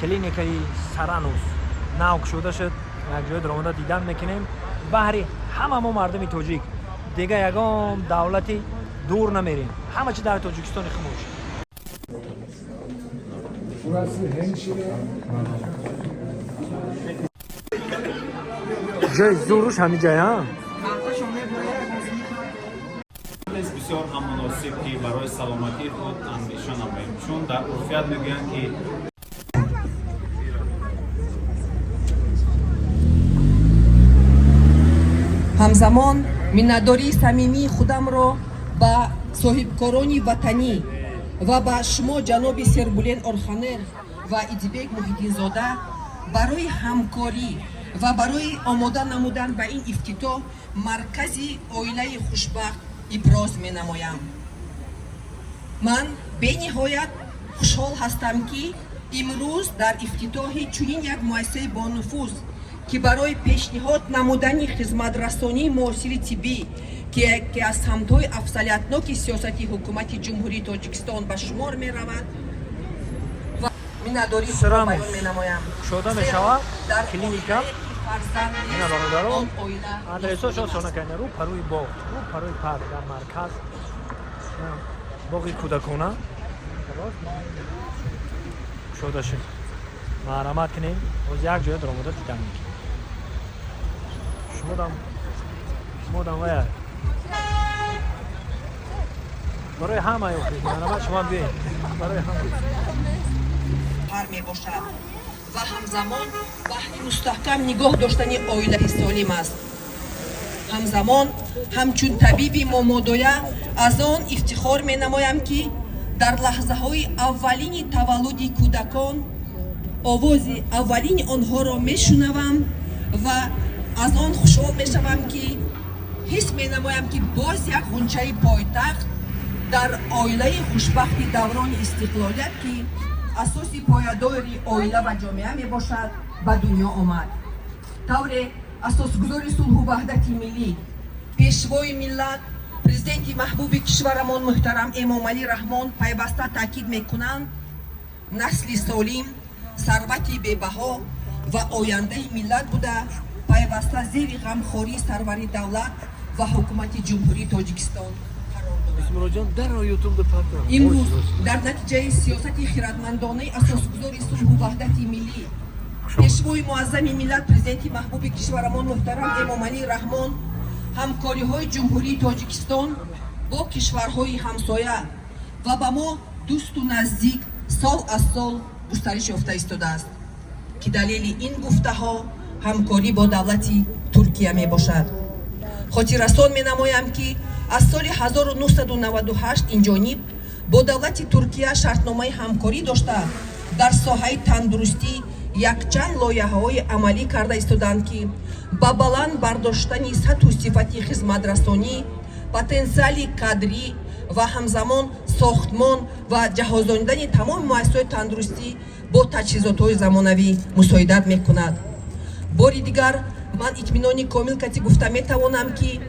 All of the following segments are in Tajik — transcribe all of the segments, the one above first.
клиникаи Саранус нав шуда шуд. як ҷои даромада дидан мекунем. баҳри ҳама мо мардуми тоҷик дига ягон давлати дур намерем. ҳама чи дар тоҷикистони хумуш. ҷои зуруш ҳами ҷая بسیار هم مناسب که برای سلامتی خود اندیشه نماییم، چون در عرفیت میگویند که ҳамзамон миннатдории самимии худамро ба соҳибкорони ватанӣ ва ба шумо ҷаноби Сербулен Орханер ва Идибек Муҳиддинзода барои ҳамкорӣ ва барои омода намудан ба ин ифтитоҳ маркази оилаи хушбахт иброз менамоям. ман бениҳоят хушҳол ҳастам ки имрӯз дар ифтитоҳи чунин як муассисаи бонуфуз ки барои пешниҳод намудани хизматрасонии муосири тиббӣ ки аз самтҳои афзалиятноки сиёсати ҳукумати ҷумҳурии Тоҷикистон ба шумор меравад ва миннатдории худро баён менамоям. шуда мешавад клиника ина бародаро адресо шо сона кайна рӯ парои боғ рӯ парои парк дар марказ боғи кӯдакона шуда шуд маҳрамат кунем боз як ҷоя даромада дидан мекунем шумодам вая барои ҳама ёфтед маҳрамат шумо биёед барои ҳама пар мебошад ва ҳамзамон баҳри мустаҳкам нигоҳ доштани оилаи солим аст. ҳамзамон ҳамчун табиби момодоя аз он ифтихор менамоям ки дар лаҳзаҳои аввалини таваллуди кӯдакон овози аввалини онҳоро мешунавам ва аз он хушҳол мешавам ки ҳис менамоям ки боз як ғунчаи пойтахт дар оилаи хушбахти даврони истиқлолият ки асоси поядори оила ва ҷомеа мебошад ба дунё омад. тавре асосгузори сулҳу ваҳдати миллӣ пешвои миллат президенти маҳбуби кишварамон муҳтарам Эмомалӣ Раҳмон пайваста таъкид мекунанд насли солим сарвати бебаҳо ва ояндаи миллат буда пайваста зери ғамхории сарвари давлат ва ҳукумати ҷумҳурии Тоҷикистон имрӯз дар натиҷаи сиёсати хиратмандонаи асосгузори сулҳу ваҳдати миллӣ пешвои муаззами миллат президенти маҳбуби кишварамон муҳтарам Эмомалӣ Раҳмон ҳамкориҳои ҷумҳурии Тоҷикистон бо кишварҳои ҳамсоя ва ба мо дӯсту наздик сол аз сол густариш ёфта истодааст ки далели ин гуфтаҳо ҳамкорӣ бо давлати Туркия мебошад. хотиррасон менамоям ки аз соли 1998 инҷониб бо давлати Туркия шартномаи ҳамкорӣ дошта дар соҳаи тандурустӣ якчанд лоиҳаҳои амалӣ карда истоданд ки ба баланд бардоштани сатҳу сифати хизматрасонӣ потенсиали кадрӣ ва ҳамзамон сохтмон ва ҷаҳозонидани тамоми муассисаҳои тандурустӣ бо таҷҳизотҳои замонавӣ мусоидат мекунад. бори дигар ман итминони комил кати гуфта метавонам ки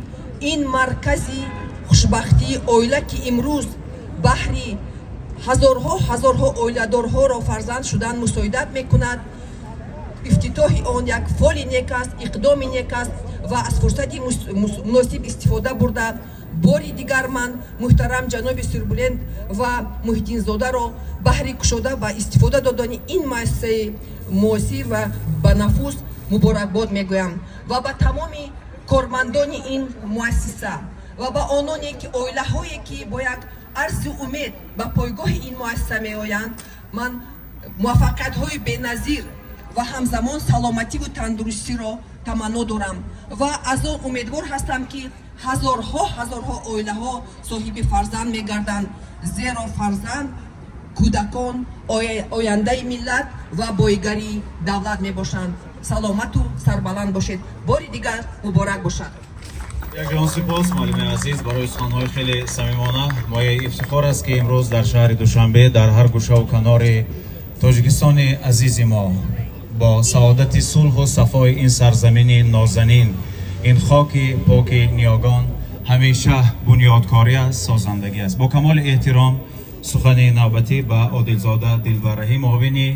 ин маркази хушбахтии оила ки имрӯз баҳри ҳазорҳо оиладорҳоро фарзанд шудан мусоидат мекунад ифтитоҳи он як фоли нек аст иқдоми нек аст ва аз фурсати муносиб истифода бурда бори дигар ман муҳтарам ҷаноби Сербулен ва Муҳиддинзодаро баҳри кушода ва истифода додани ин муассисаи муосир ва банафус муборакбод мегӯям ва ба тамоми кормандони ин муассиса ва ба ононе ки оилаҳое ки бо як арзу умед ба пойгоҳи ин муассиса меоянд ман муваффақиятҳои беназир ва ҳамзамон саломативу тандурустиро таманно дорам ва аз он умедвор ҳастам ки ҳазорҳо оилаҳо соҳиби фарзанд мегарданд зеро фарзанд кӯдакон ояндаи миллат ва боигари давлат мебошанд. саломату сарбаланд бошед. бори дигар муборак бошад. якҷон сипос муаллими азиз барои суханҳои хеле самимона. мояи ифтихор аст ки имрӯз дар шаҳри Душанбе дар ҳар гӯшаву канори Тоҷикистони азизи мо бо саодати сулҳу сафои ин сарзамини нозанин ин хоки поки ниёгон ҳамеша бунёдкорӣ аст, созандагӣ аст. бо камоли эҳтиром сухани навбатӣ ба Одилзода Дилбарраҳӣ муовини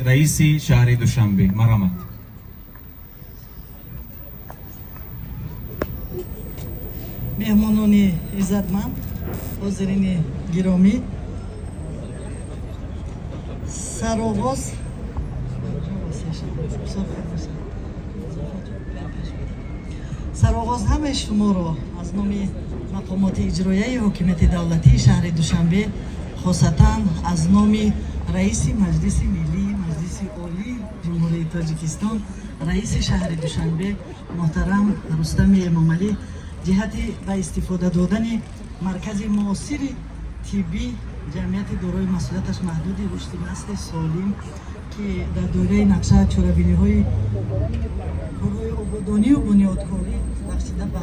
رئیس شهر دوشنبه. مرحمت. مهمانان عزتمند، حاضرین گرامی، سرآغاز همه شما را از نام مقامات اجرایی حکومت دولتی شهر دوشنبه، خاصتا از نام رئیس مجلس ملی مجلس عالی جمهوری تاجیکستان، رئیس شهر دوشنبه محترم رستم امامعلی، جهت به استفاده دادن مرکز معاصر طبی جمعیت دارای مسئولیتش محدود رشد نسل سالم که در دوره نقشه چاره‌بینی‌های کارهای آبادانی و بنیادکاری بخشیده به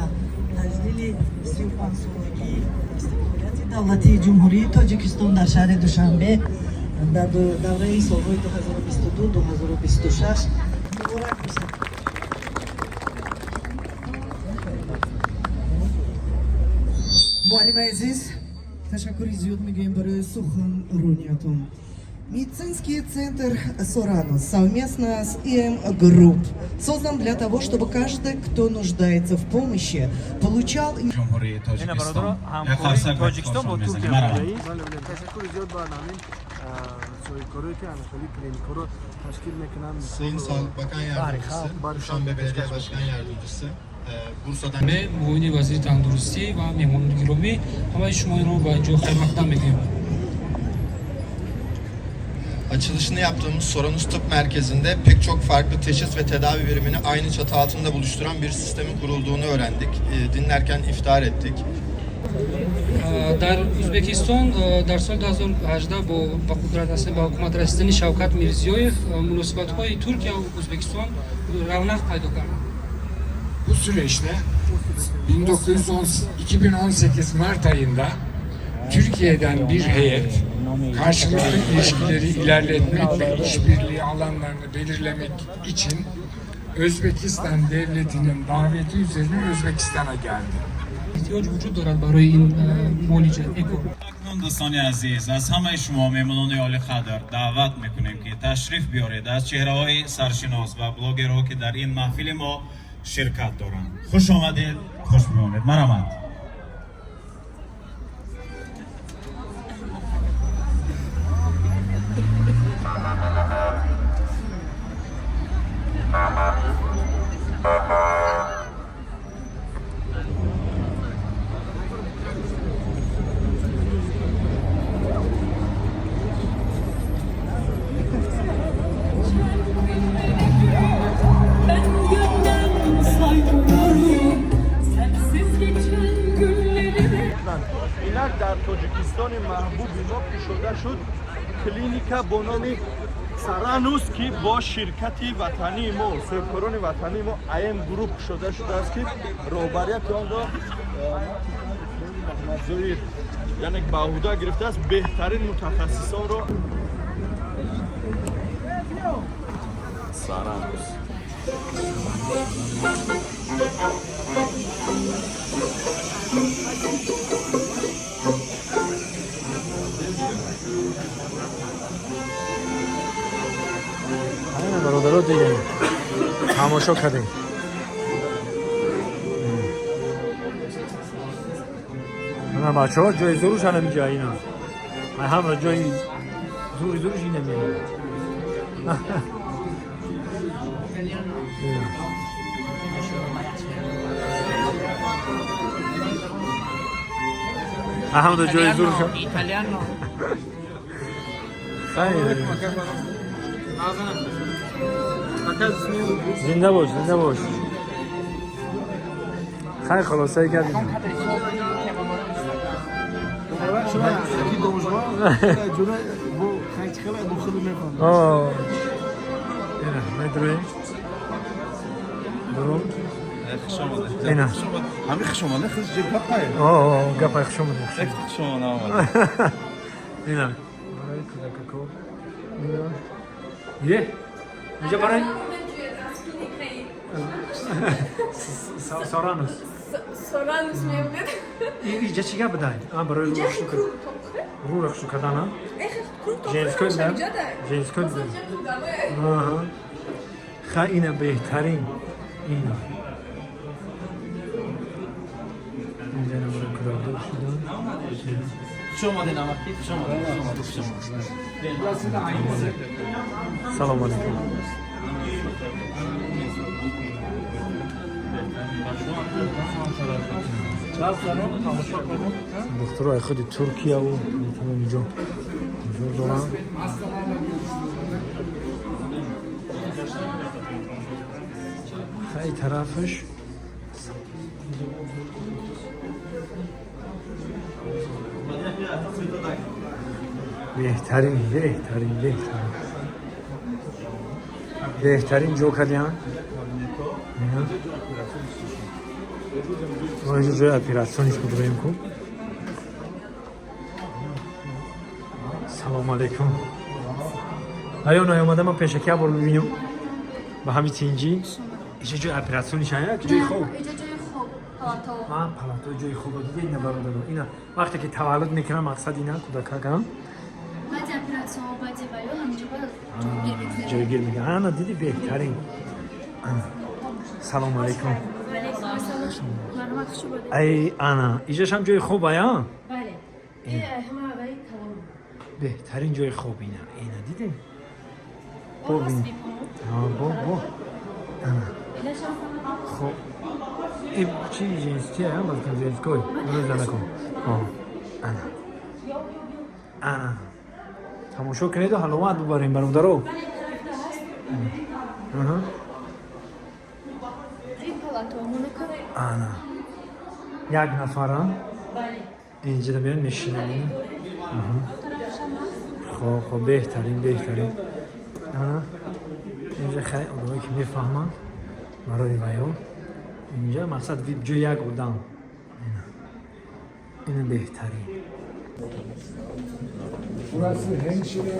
تجلیل 35 سالگی استقلالیت دولتی جمهوری تاجیکستان در شهر دوشنبه در دوره سالهای 2022-2026 مبارک باشد. معلم عزیز، تشکر زیاد میگویم برای سخنرانیتون. Медицинский центр «Соранус» совместно с ИМ Групп создан для того, чтобы каждый, кто нуждается в помощи, получал... جمهوری تاجیکستان. همکاری تاجیکستان با ترکیه بودایی؟ تشکر زیاد با نامین سویکاری که انخالی کلینیکو رو تشکیل میکنن. Sayın Sağlık Bakan Yardımcısı, Duşanbe Belediye Başkan Yardımcısı, Bursa'dan معاون وزیر تندرستی و مهمان گرامی همه شما رو با اینجا خیر مقدم میگیم. açılışını yaptığımız Soranus Tıp Merkezi'nde pek çok farklı teşhis ve tedavi birimini aynı çatı altında buluşturan bir sistemin kurulduğunu öğrendik. Dinlerken iftihar ettik. در ازبکستان در سال 2018 با قدرت رسانی با حکومت رسیدن شوکت میرزیویف مناسبت‌های ترکیه و ازبکستان رونق پیدا کرد. Bu süreçte 2018 Mart ayında Türkiye'den bir heyet karşılıklı ilişkileri ilerletmek ve işbirliği alanlarını belirlemek için Özbekistan devletinin daveti üzerine Özbekistan'a geldi. احتیاج وجود دارد برای این معالجه اکو. اکنون دوستان عزیز، از همه شما مهمانان عالی قدر دعوت میکنیم که تشریف بیارید از چهره‌های سرشناس و بلاگرها که در این محفل ما شرکت دارند. خوش آمدید، خوش بیامدید. مرحمت. اینک در تاجیکستان محبوب ما شده شد کلینیکا با نام سرانوس که با شرکت وطنی ما سرکاران وطنی ما ایم گروپ شده است که رهبریت آن را محمد یعنی به عهده گرفته است بهترین متخصصان را. سرانوس برادرها دیگه تماشا کردیم. من بچه ها جای زوروش هم اینجا اینا من هم را جای زوروش این نمیدونم. هم را جای زوروش هم ایتالیانو خیلی زنده باش زنده باش. خیلی خلاصه کردیم. آه اینه ندروی درون اینه همه خشمانه خیلی جب گپه آه گپه خشمانه خشمانه اینه برای کودککو یه اینجا برای سارانوس Soranus mevcut. اینجا چی گپ بدهید؟ برای رو رخشو کردن Echt جنس کد دارم؟ جنس کد دارم. آها. خیلی بهترین اینا. اینجا نمونه کدادو شدن. سلام علیکم. دخترای خود ترکیه و تمام اینجا دارن. خیلی طرفش بهترین جوکریان ما اینجا جای اپیراسیونش بود بریم کن. سلام علیکم. آیا نیومده ما پیشکی برو ببینیم با همین تینجی اینجا جای اپیراسیونش هست جای خوب. اینجا جای خوب پلاتو. پلاتو جای خوب دیگه اینا برادر. اینا وقتی که تولد میکنن مقصد اینا کودکان بعد اپیراسیون بعد بایو همینجا باید جایگیر میگن. آنا دیدی بهترین. سلام علیکم. ای آنا اینجاش هم جای خوب آیا؟ بله. این همه آقای کلام. بهترین جای خوب اینا دیدی؟ ببین. با. خب این چی جنسیه هم باز کن جنس کوی برو زنه کن. آنا تماشا کنید و حلوات ببریم برادرو. این پلاتو مونکه. آنا یک نفرم بله. اینجا دا بیان میشینیم. خب بهترین. آنا اینجا خیلی آدمایی که میفهمن برای ویو اینجا مقصد ویدیو یک بودم. اینه بهترین. Burası hemşire.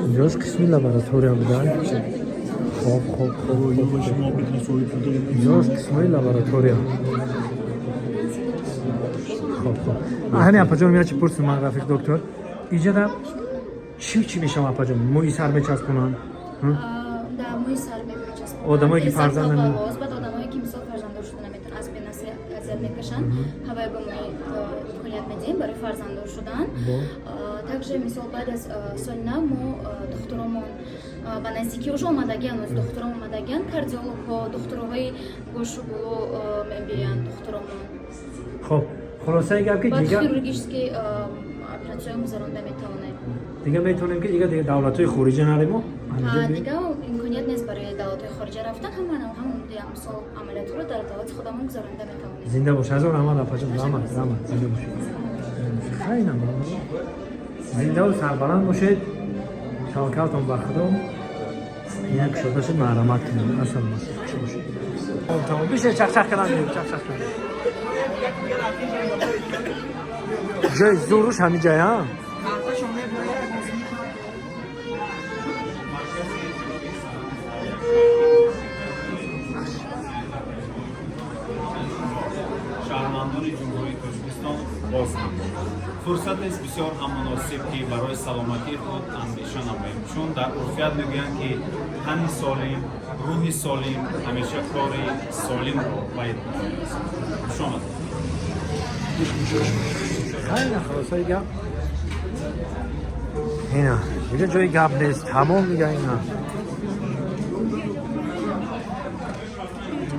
اینجاش قسمی لابراتوریا بودن. خب اینجاش قسمی لابراتوریا. خب همین اپاجان میاد چی پرسیم من رفیق دکتر اینجا دا چی میشم اپاجان موی سر میچسبونن در موی سر میچسبونن آدمایی که فرزند بعد آدمایی که مثال فرزنددار شده نمیتونن از بین نسل میکشن هوای به موی کلیت میدیم برای فرزنددار شدن. также مثال بعد از سالنا ما دخترامون با نزدیکی уже اومدگیان از دخترام اومدگیان کاردیولوگ ها دخترهای گوش و گلو میبینن دخترامون. خب خلاصه گپ که دیگه خیروگیشکی اپراسیون گذرانده میتونه. دیگه میتونیم که دیگه دولت‌های خارجی نریم دیگه امکانیت نیست برای دولت‌های خارجی رفتن همون دیگه مثلا عملیات رو در دولت خودمون گذرانده میتونه. زنده باش هزار رحمت اپاجان رحمت زنده باشید. خیلی ممنون. زنده و سربلند باشید. توکلتون بر خدا. یک شده شد مرحمت کنید. اصلا مسئول باشید. تمام بیشه چخ کردن جای زوروش همین جای ها؟ شهروندان جمهوری تاجیکستان باز فرصت است بسیار هم مناسب که برای سلامتی خود اندیشه نماییم چون در عرفیت میگویند که تن سالم روح سالم همیشه کار سالم را باید بکنید. شما خیلی خلاصه گپ اینا دیگه جای گپ نیست تمام میگه اینا